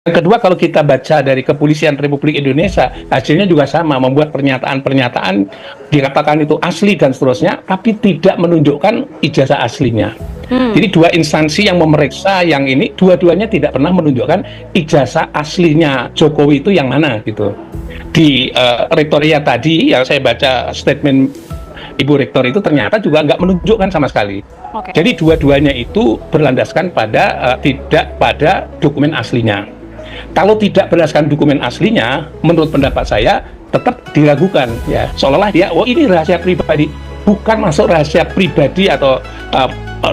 Yang kedua, kalau kita baca dari Kepolisian Republik Indonesia, hasilnya juga sama, membuat pernyataan-pernyataan dikatakan itu asli dan seterusnya, tapi tidak menunjukkan ijazah aslinya. Jadi dua instansi yang memeriksa yang ini, dua-duanya tidak pernah menunjukkan ijazah aslinya Jokowi itu yang mana gitu. Di rektoria tadi yang saya baca statement Ibu Rektor itu ternyata juga nggak menunjukkan sama sekali. Jadi dua-duanya itu berlandaskan pada tidak pada dokumen aslinya. Kalau tidak berdasarkan dokumen aslinya, menurut pendapat saya tetap diragukan ya. Seolah-olah dia, oh ini rahasia pribadi, bukan masuk rahasia pribadi atau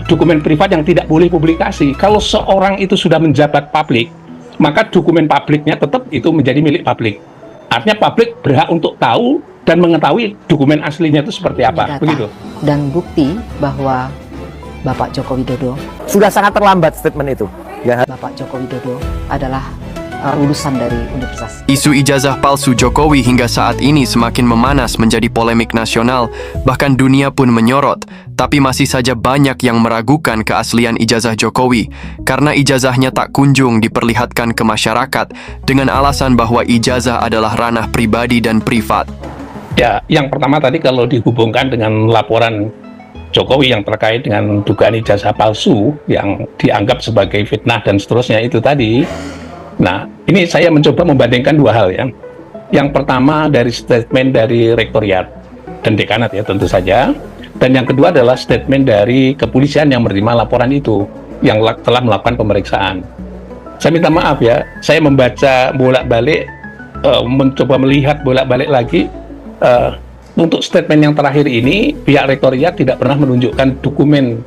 dokumen privat yang tidak boleh publikasi. Kalau seorang itu sudah menjabat publik, maka dokumen publiknya tetap itu menjadi milik publik. Artinya publik berhak untuk tahu dan mengetahui dokumen aslinya itu seperti apa. Data Begitu. dan bukti bahwa Bapak Joko Widodo Sudah sangat terlambat statement itu. Ya. Bapak Joko Widodo adalah lulusan dari universitas. Isu ijazah palsu Jokowi hingga saat ini semakin memanas menjadi polemik nasional, bahkan dunia pun menyorot. Tapi masih saja banyak yang meragukan keaslian ijazah Jokowi, karena ijazahnya tak kunjung diperlihatkan ke masyarakat dengan alasan bahwa ijazah adalah ranah pribadi dan privat. Ya, yang pertama tadi kalau dihubungkan dengan laporan Jokowi yang terkait dengan dugaan ijazah palsu yang dianggap sebagai fitnah dan seterusnya itu tadi. Nah, ini saya mencoba membandingkan dua hal ya. Yang pertama dari statement dari Rektoriat dan Dekanat ya tentu saja. Dan yang kedua adalah statement dari kepolisian yang menerima laporan itu, yang telah melakukan pemeriksaan. Saya minta maaf ya, saya membaca bolak-balik, mencoba melihat bolak-balik lagi. Untuk statement yang terakhir ini, pihak Rektoriat tidak pernah menunjukkan dokumen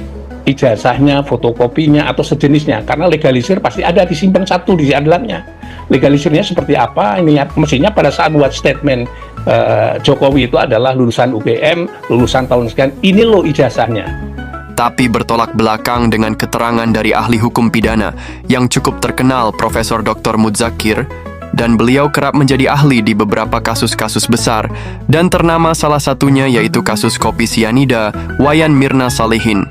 ijazahnya, fotokopinya, atau sejenisnya, karena legalisir pasti ada disimpan satu di dalamnya. Legalisirnya seperti apa? Ini mestinya pada saat buat statement Jokowi itu adalah lulusan UGM, lulusan tahun sekian, ini loh ijazahnya. Tapi bertolak belakang dengan keterangan dari ahli hukum pidana yang cukup terkenal, Profesor Dr. Muzakir, dan beliau kerap menjadi ahli di beberapa kasus-kasus besar, dan ternama salah satunya yaitu kasus kopi sianida Wayan Mirna Salihin.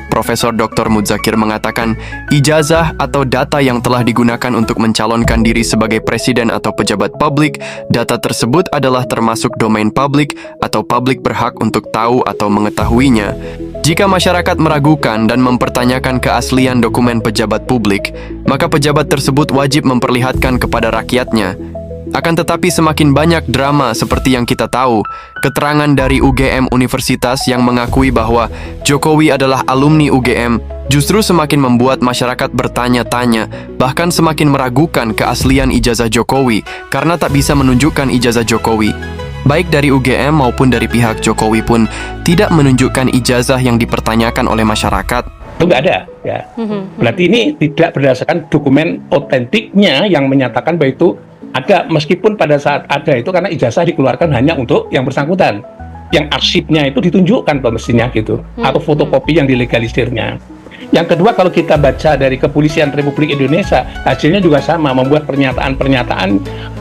Profesor Dr. Muzakir mengatakan, ijazah atau data yang telah digunakan untuk mencalonkan diri sebagai presiden atau pejabat publik, data tersebut adalah termasuk domain publik atau publik berhak untuk tahu atau mengetahuinya. Jika masyarakat meragukan dan mempertanyakan keaslian dokumen pejabat publik, maka pejabat tersebut wajib memperlihatkan kepada rakyatnya. Akan tetapi semakin banyak drama seperti yang kita tahu, keterangan dari UGM Universitas yang mengakui bahwa Jokowi adalah alumni UGM justru semakin membuat masyarakat bertanya-tanya, bahkan semakin meragukan keaslian ijazah Jokowi karena tak bisa menunjukkan ijazah Jokowi. Baik dari UGM maupun dari pihak Jokowi pun tidak menunjukkan ijazah yang dipertanyakan oleh masyarakat. Itu nggak ada ya. Berarti ini tidak berdasarkan dokumen otentiknya yang menyatakan bahwa itu ada, meskipun pada saat ada itu karena ijazah dikeluarkan hanya untuk yang bersangkutan, yang arsipnya itu ditunjukkan mestinya gitu, atau fotokopi yang dilegalisirnya. Yang kedua, kalau kita baca dari Kepolisian Republik Indonesia, hasilnya juga sama, membuat pernyataan-pernyataan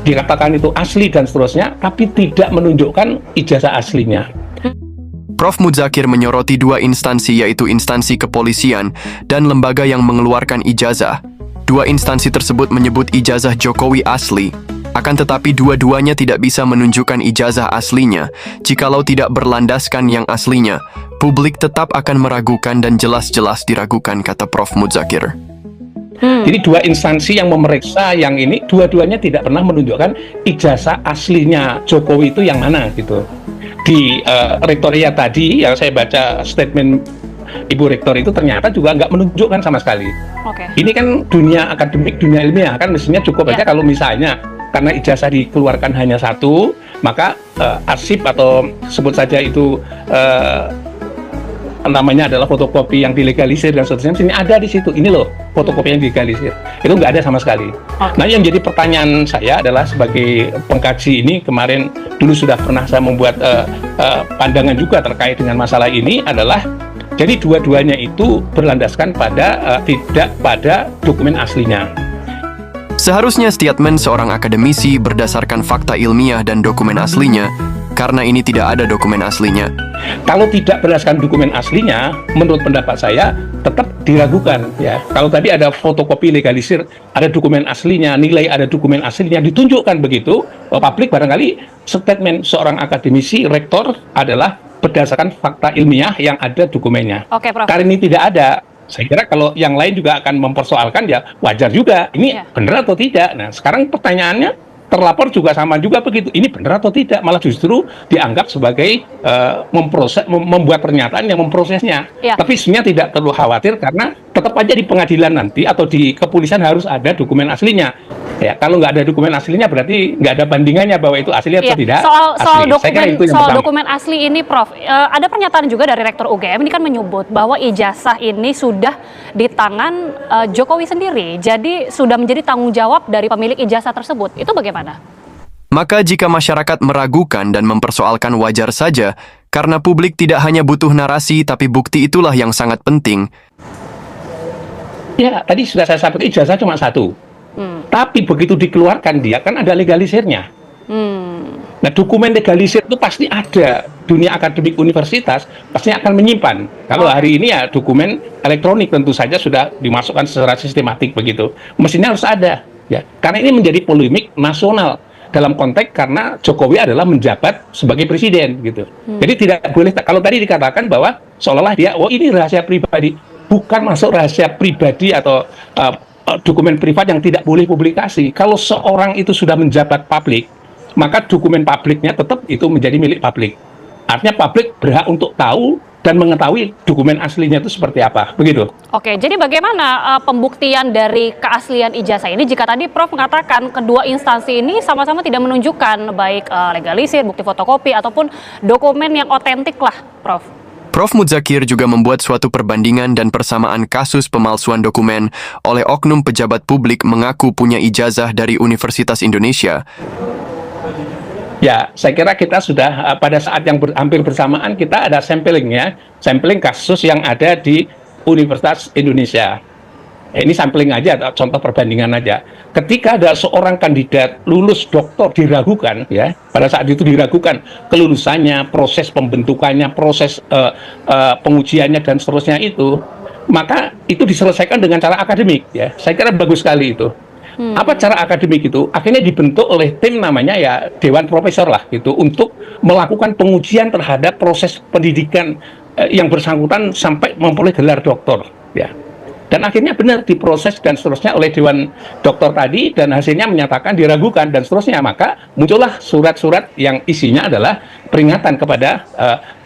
dikatakan itu asli dan seterusnya, tapi tidak menunjukkan ijazah aslinya. Prof. Muzakir menyoroti dua instansi, yaitu instansi kepolisian dan lembaga yang mengeluarkan ijazah. Dua instansi tersebut menyebut ijazah Jokowi asli, akan tetapi dua-duanya tidak bisa menunjukkan ijazah aslinya. Jikalau tidak berlandaskan yang aslinya, publik tetap akan meragukan dan jelas-jelas diragukan, kata Prof. Muzakir. Jadi dua instansi yang memeriksa yang ini, dua-duanya tidak pernah menunjukkan ijazah aslinya Jokowi itu yang mana gitu. Di rektoria tadi yang saya baca statement Ibu Rektor itu ternyata juga nggak menunjukkan sama sekali. Ini kan dunia akademik, dunia ilmiah, kan mestinya cukup aja kalau misalnya karena ijazah dikeluarkan hanya satu, maka arsip atau sebut saja itu namanya adalah fotokopi yang dilegalisir dan seterusnya, ini ada di situ. Ini loh fotokopi yang dilegalisir. Itu nggak ada sama sekali. Nah, yang jadi pertanyaan saya adalah sebagai pengkaji ini, kemarin dulu sudah pernah saya membuat pandangan juga terkait dengan masalah ini adalah, jadi dua-duanya itu berlandaskan pada tidak pada dokumen aslinya. Seharusnya statement seorang akademisi berdasarkan fakta ilmiah dan dokumen aslinya, karena ini tidak ada dokumen aslinya. Kalau tidak berdasarkan dokumen aslinya, menurut pendapat saya tetap diragukan ya. Kalau tadi ada fotokopi legalisir, ada dokumen aslinya, nilai ada dokumen aslinya, ditunjukkan begitu, publik barangkali statement seorang akademisi, rektor adalah berdasarkan fakta ilmiah yang ada dokumennya. Oke, Prof. Karena ini tidak ada, saya kira kalau yang lain juga akan mempersoalkan ya wajar juga. Ini benar atau tidak? Nah, sekarang pertanyaannya, terlapor juga sama juga begitu. Ini benar atau tidak? Malah justru dianggap sebagai membuat pernyataan yang memprosesnya. Ya. Tapi sebenarnya tidak perlu khawatir karena tetap aja di pengadilan nanti atau di kepolisian harus ada dokumen aslinya. Ya, kalau nggak ada dokumen aslinya berarti nggak ada bandingannya bahwa itu asli atau tidak. Soal dokumen asli ini, Prof, ada pernyataan juga dari Rektor UGM ini kan menyebut bahwa ijazah ini sudah di tangan Jokowi sendiri, jadi sudah menjadi tanggung jawab dari pemilik ijazah tersebut. Itu bagaimana? Maka jika masyarakat meragukan dan mempersoalkan wajar saja, karena publik tidak hanya butuh narasi, tapi bukti itulah yang sangat penting. Ya, tadi sudah saya sampaikan ijazah cuma satu. Tapi begitu dikeluarkan dia kan ada legalisirnya. Nah, dokumen legalisir itu pasti ada. Dunia akademik universitas pasti akan menyimpan. Kalau hari ini ya dokumen elektronik tentu saja sudah dimasukkan secara sistematik begitu. Mestinya harus ada. Ya, karena ini menjadi polemik nasional dalam konteks karena Jokowi adalah menjabat sebagai presiden gitu. Jadi tidak boleh kalau tadi dikatakan bahwa seolah-olah dia ini rahasia pribadi, bukan masuk rahasia pribadi atau dokumen privat yang tidak boleh publikasi. Kalau seorang itu sudah menjabat publik, maka dokumen publiknya tetap itu menjadi milik publik. Artinya publik berhak untuk tahu dan mengetahui dokumen aslinya itu seperti apa, begitu. Oke, jadi bagaimana pembuktian dari keaslian ijazah ini jika tadi Prof mengatakan kedua instansi ini sama-sama tidak menunjukkan baik legalisir, bukti fotokopi, ataupun dokumen yang otentik lah, Prof? Prof. Mudzakir juga membuat suatu perbandingan dan persamaan kasus pemalsuan dokumen oleh oknum pejabat publik mengaku punya ijazah dari Universitas Indonesia. Ya, saya kira kita sudah pada saat yang hampir bersamaan kita ada samplingnya, sampling kasus yang ada di Universitas Indonesia. Ini sampling aja, contoh perbandingan aja. Ketika ada seorang kandidat lulus doktor diragukan, ya, pada saat itu diragukan kelulusannya, proses pembentukannya, proses pengujiannya dan seterusnya itu, maka itu diselesaikan dengan cara akademik, ya. Saya kira bagus sekali itu. Apa cara akademik itu? Akhirnya dibentuk oleh tim namanya ya Dewan Profesor lah gitu untuk melakukan pengujian terhadap proses pendidikan yang bersangkutan sampai memperoleh gelar doktor, ya. Dan akhirnya benar diproses dan seterusnya oleh Dewan Doktor tadi dan hasilnya menyatakan diragukan dan seterusnya. Maka muncullah surat-surat yang isinya adalah peringatan kepada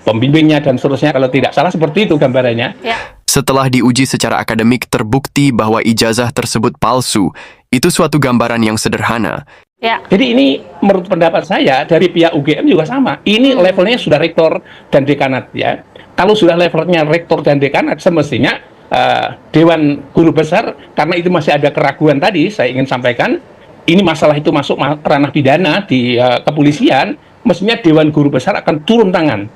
pembimbingnya dan seterusnya kalau tidak salah seperti itu gambarannya. Ya. Setelah diuji secara akademik terbukti bahwa ijazah tersebut palsu, itu suatu gambaran yang sederhana. Ya. Jadi ini menurut pendapat saya dari pihak UGM juga sama. Ini levelnya sudah rektor dan dekanat, ya. Kalau sudah levelnya rektor dan dekanat semestinya Dewan Guru Besar, karena itu masih ada keraguan tadi, saya ingin sampaikan, ini masalah itu masuk ranah pidana di kepolisian, mestinya Dewan Guru Besar akan turun tangan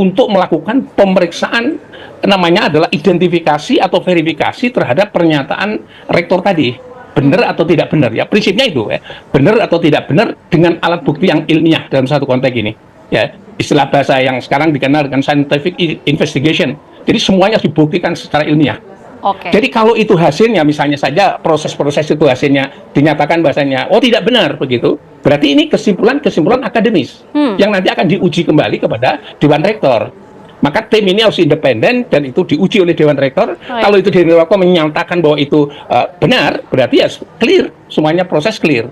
untuk melakukan pemeriksaan, namanya adalah identifikasi atau verifikasi terhadap pernyataan rektor tadi. Benar atau tidak benar, ya prinsipnya itu, ya. Benar atau tidak benar dengan alat bukti yang ilmiah dalam satu konteks ini. Ya, istilah bahasa yang sekarang dikenal dengan scientific investigation. Jadi semuanya dibuktikan secara ilmiah. Oke. Jadi kalau itu hasilnya, misalnya saja proses-proses itu hasilnya dinyatakan bahasanya, oh tidak benar begitu, berarti ini kesimpulan akademis yang nanti akan diuji kembali kepada Dewan Rektor. Maka tim ini harus independen dan itu diuji oleh Dewan Rektor. Kalau itu Dewan Rektor menyatakan bahwa itu benar, berarti ya clear, semuanya proses clear.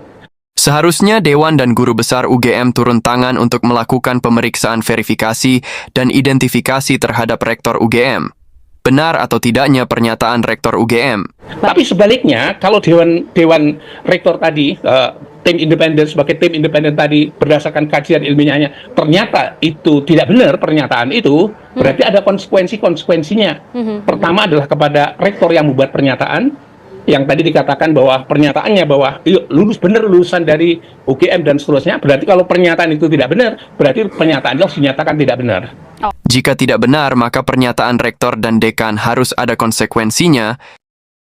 Seharusnya Dewan dan Guru Besar UGM turun tangan untuk melakukan pemeriksaan verifikasi dan identifikasi terhadap Rektor UGM. Benar atau tidaknya pernyataan Rektor UGM. Tapi sebaliknya, kalau Dewan Rektor tadi, tim independen sebagai tim independen tadi berdasarkan kajian ilmiahnya, ternyata itu tidak benar pernyataan itu, berarti ada konsekuensinya. Pertama adalah kepada Rektor yang membuat pernyataan, yang tadi dikatakan bahwa pernyataannya bahwa lulusan dari UGM dan seterusnya, berarti kalau pernyataan itu tidak benar, berarti pernyataan itu harus dinyatakan tidak benar. Jika tidak benar, maka pernyataan rektor dan dekan harus ada konsekuensinya,